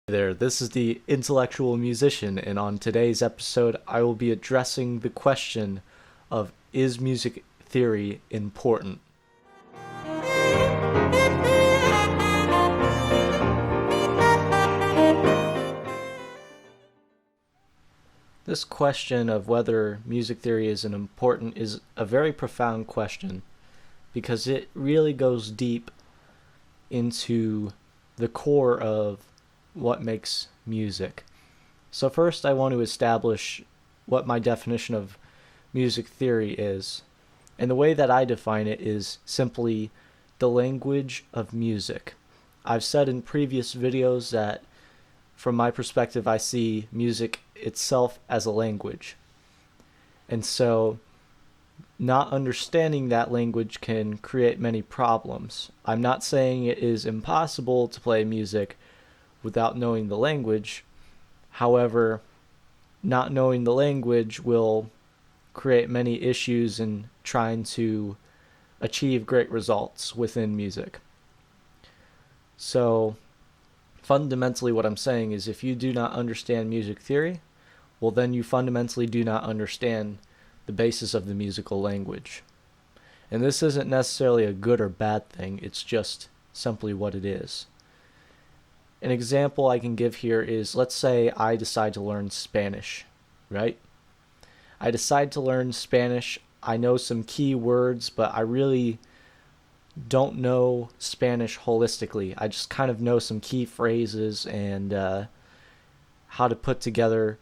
There, this is the Intellectual Musician, and on today's episode, I will be addressing the question of is music theory important? This question of whether music theory is important is a very profound question because it really goes deep into the core of what makes music. So first I want to establish what my definition of music theory is. And the way that I define it is simply the language of music. I've said in previous videos that from my perspective I see music itself as a language. And so not understanding that language can create many problems. I'm not saying it is impossible to play music without knowing the language. However, not knowing the language will create many issues in trying to achieve great results within music. So, fundamentally what I'm saying is if you do not understand music theory, well then you fundamentally do not understand the basis of the musical language. And this isn't necessarily a good or bad thing, it's just simply what it is. An example I can give here is, let's say I decide to learn Spanish, right? I decide to learn Spanish. I know some key words, but I really don't know Spanish holistically. I just kind of know some key phrases and how to put together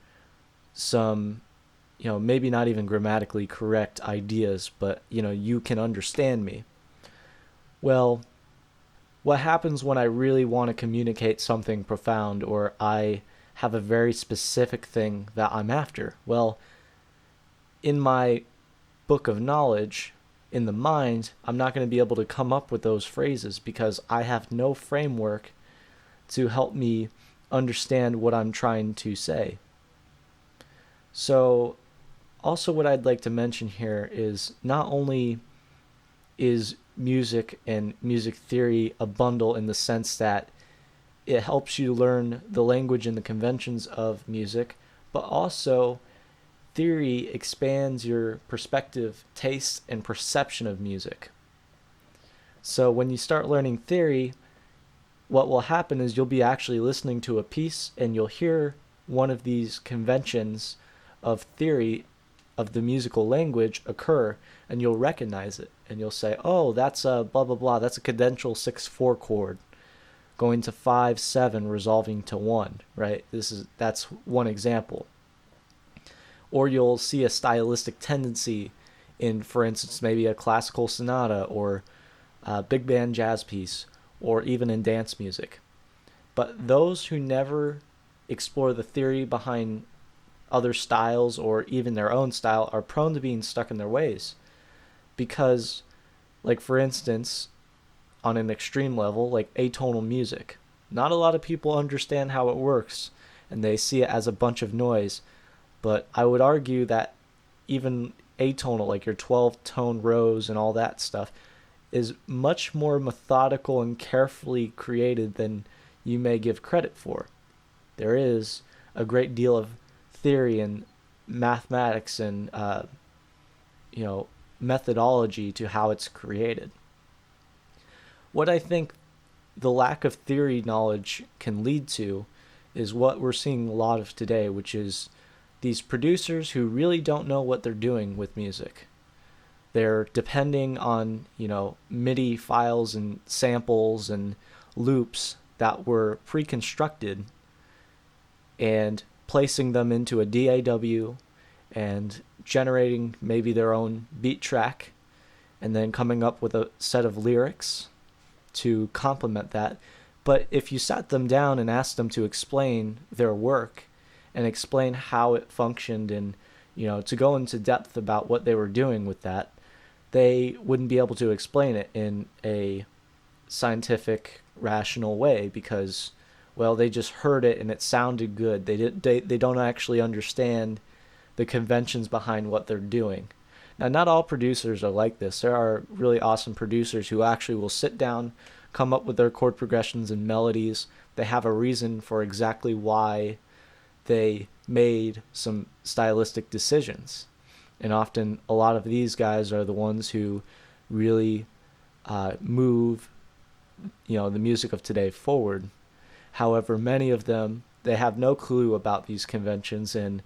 some, maybe not even grammatically correct ideas, but, you can understand me. Well, what happens when I really want to communicate something profound or I have a very specific thing that I'm after? Well, in my book of knowledge, in the mind, I'm not going to be able to come up with those phrases because I have no framework to help me understand what I'm trying to say. So, also what I'd like to mention here is not only is music and music theory a bundle in the sense that it helps you learn the language and the conventions of music, but also theory expands your perspective, taste, and perception of music. So when you start learning theory, what will happen is you'll be actually listening to a piece and you'll hear one of these conventions of theory of the musical language occur, and you'll recognize it and you'll say, oh, that's a blah blah blah, that's a cadential 6/4 chord going to 5/7 resolving to 1, right? That's one example. Or you'll see a stylistic tendency in, for instance, maybe a classical sonata or a big band jazz piece, or even in dance music. But those who never explore the theory behind other styles or even their own style are prone to being stuck in their ways. Because, like for instance, on an extreme level, like atonal music, not a lot of people understand how it works and they see it as a bunch of noise. But I would argue that even atonal, like your 12 tone rows and all that stuff, is much more methodical and carefully created than you may give credit for. There is a great deal of theory and mathematics and methodology to how it's created. What I think the lack of theory knowledge can lead to is what we're seeing a lot of today, which is these producers who really don't know what they're doing with music. They're depending on, MIDI files and samples and loops that were pre-constructed and placing them into a DAW and generating maybe their own beat track and then coming up with a set of lyrics to complement that. But if you sat them down and asked them to explain their work and explain how it functioned and, to go into depth about what they were doing with that, they wouldn't be able to explain it in a scientific, rational way because, well, they just heard it and it sounded good. They don't actually understand the conventions behind what they're doing. Now, not all producers are like this. There are really awesome producers who actually will sit down, come up with their chord progressions and melodies. They have a reason for exactly why they made some stylistic decisions. And often a lot of these guys are the ones who really move, the music of today forward. However, many of them, they have no clue about these conventions, and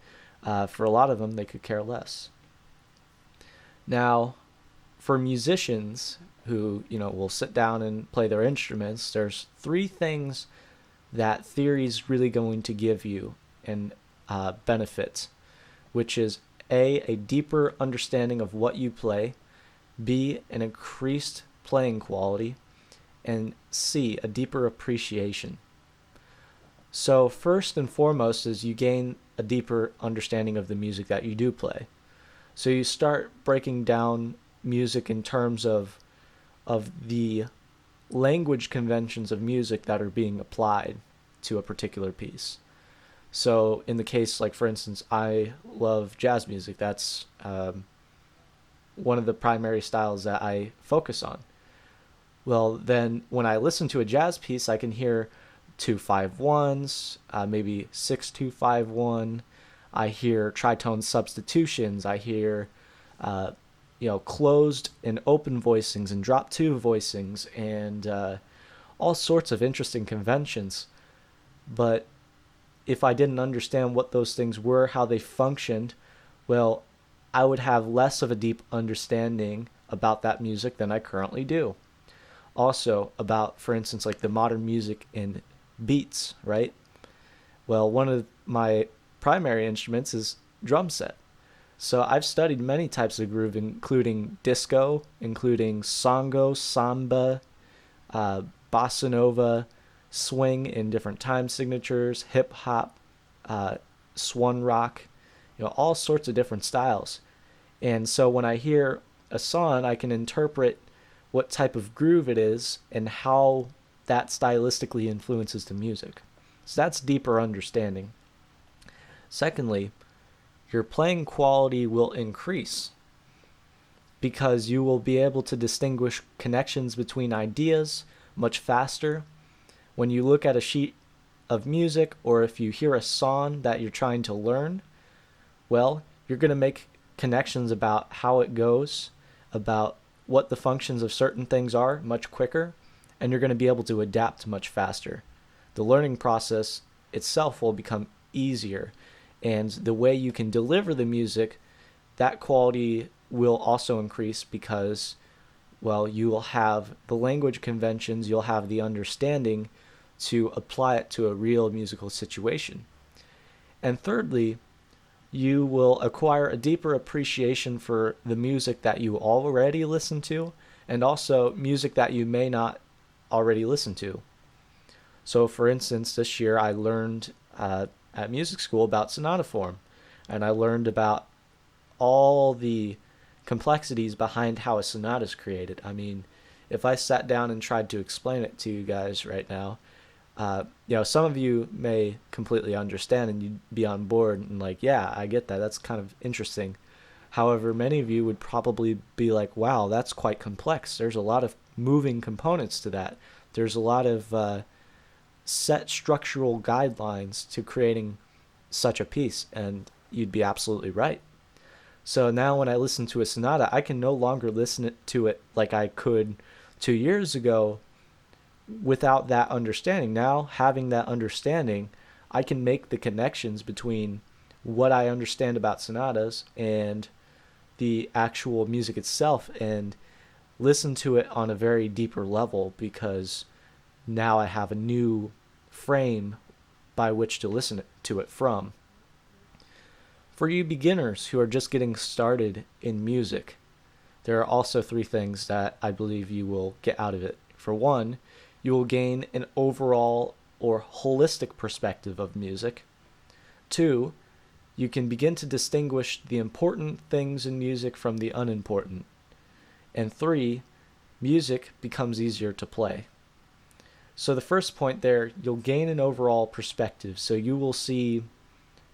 for a lot of them, they could care less. Now, for musicians who, will sit down and play their instruments, there's three things that theory is really going to give you and benefit, which is A, deeper understanding of what you play, B, an increased playing quality, and C, a deeper appreciation. So first and foremost is you gain a deeper understanding of the music that you do play. So you start breaking down music in terms of the language conventions of music that are being applied to a particular piece. So in the case, like for instance, I love jazz music. That's one of the primary styles that I focus on. Well, then when I listen to a jazz piece, I can hear 2-5-1s, maybe 6-2-5-1. I hear tritone substitutions. I hear, closed and open voicings and drop two voicings and all sorts of interesting conventions. But if I didn't understand what those things were, how they functioned, well, I would have less of a deep understanding about that music than I currently do. Also, about, for instance, like the modern music in beats, right? Well, one of my primary instruments is drum set. So I've studied many types of groove, including disco, including songo, samba, bossa nova, swing in different time signatures, hip hop, swan rock, all sorts of different styles. And so when I hear a song, I can interpret what type of groove it is and how that stylistically influences the music. So that's deeper understanding. Secondly, your playing quality will increase because you will be able to distinguish connections between ideas much faster. When you look at a sheet of music, or if you hear a song that you're trying to learn, well, you're going to make connections about how it goes, about what the functions of certain things are much quicker, and you're going to be able to adapt much faster. The learning process itself will become easier, and the way you can deliver the music, that quality will also increase because, well, you will have the language conventions, you'll have the understanding to apply it to a real musical situation. And thirdly, you will acquire a deeper appreciation for the music that you already listen to, and also music that you may not already listen to. So for instance, this year I learned at music school about sonata form, and I learned about all the complexities behind how a sonata is created. I mean, if I sat down and tried to explain it to you guys right now, some of you may completely understand and you'd be on board and like, yeah, I get that. That's kind of interesting. However, many of you would probably be like, wow, that's quite complex. There's a lot of moving components to that. There's a lot of set structural guidelines to creating such a piece, and you'd be absolutely right. So now when I listen to a sonata, I can no longer listen to it like I could 2 years ago without that understanding. Now, having that understanding, I can make the connections between what I understand about sonatas and the actual music itself and listen to it on a very deeper level because now I have a new frame by which to listen to it from. For you beginners who are just getting started in music, there are also three things that I believe you will get out of it. For one, you will gain an overall or holistic perspective of music. Two, you can begin to distinguish the important things in music from the unimportant. And three, music becomes easier to play. So the first point there, you'll gain an overall perspective. So you will see,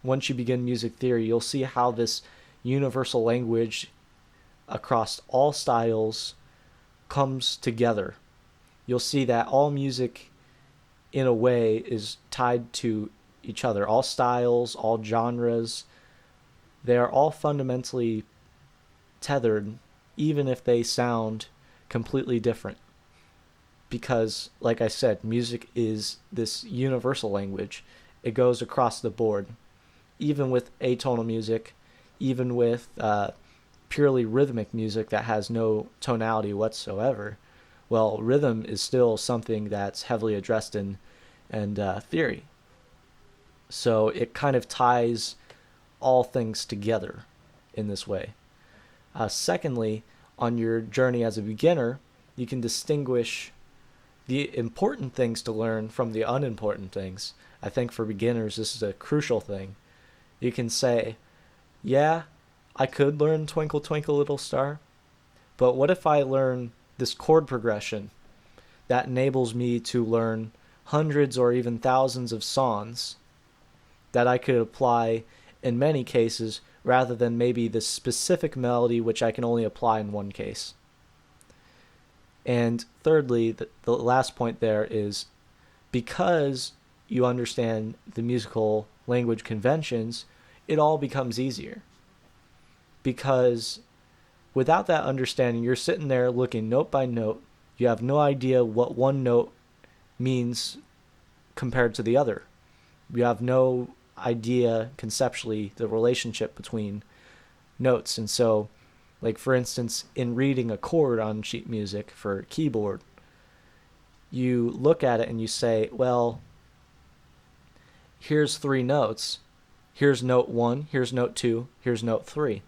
once you begin music theory, you'll see how this universal language across all styles comes together. you'll see that all music, in a way, is tied to each other. All styles, all genres, they are all fundamentally tethered, even if they sound completely different. Because, like I said, music is this universal language. It goes across the board, even with atonal music, even with purely rhythmic music that has no tonality whatsoever. Well, rhythm is still something that's heavily addressed in and theory. So it kind of ties all things together in this way. Secondly, on your journey as a beginner, you can distinguish the important things to learn from the unimportant things. I think for beginners, this is a crucial thing. You can say, yeah, I could learn Twinkle Twinkle Little Star, but what if I learn this chord progression that enables me to learn hundreds or even thousands of songs that I could apply in many cases rather than maybe the specific melody which I can only apply in one case. And thirdly, the last point there is, because you understand the musical language conventions, it all becomes easier. Because without that understanding, you're sitting there looking note by note. You have no idea what one note means compared to the other. You have no idea conceptually the relationship between notes. And so, like for instance, in reading a chord on sheet music for keyboard, you look at it and you say, well, here's 3 notes. Here's note 1, here's note 2, here's note 3.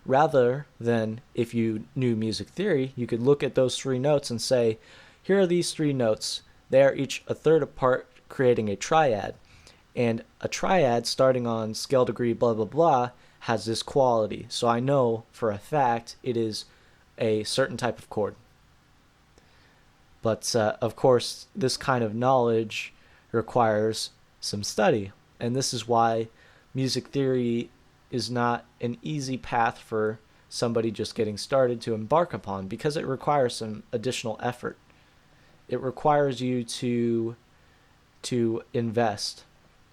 Rather than, if you knew music theory, you could look at those 3 notes and say, here are these 3 notes. They are each a third apart, creating a triad. And a triad starting on scale degree blah blah blah has this quality. So I know for a fact it is a certain type of chord. But of course, this kind of knowledge requires some study. And this is why music theory is not an easy path for somebody just getting started to embark upon, because it requires some additional effort. It requires you to invest.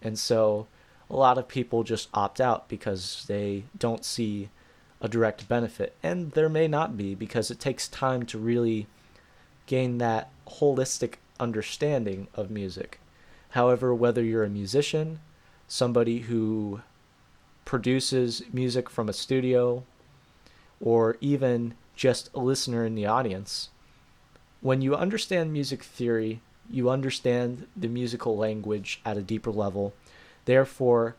And so a lot of people just opt out because they don't see a direct benefit. And there may not be, because it takes time to really gain that holistic understanding of music. However, whether you're a musician, somebody who produces music from a studio, or even just a listener in the audience, when you understand music theory, you understand the musical language at a deeper level. Therefore,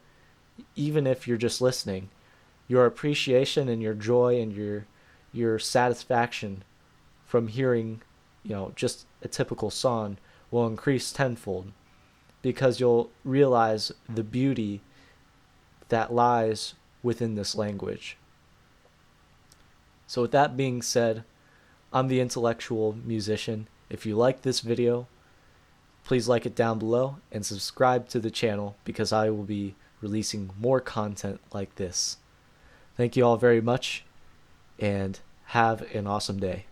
even if you're just listening, your appreciation and your joy and your satisfaction from hearing, just a typical song will increase tenfold, because you'll realize the beauty that lies within this language. So with that being said, I'm the intellectual musician. If you like this video, please like it down below and subscribe to the channel, because I will be releasing more content like this. Thank you all very much, and have an awesome day.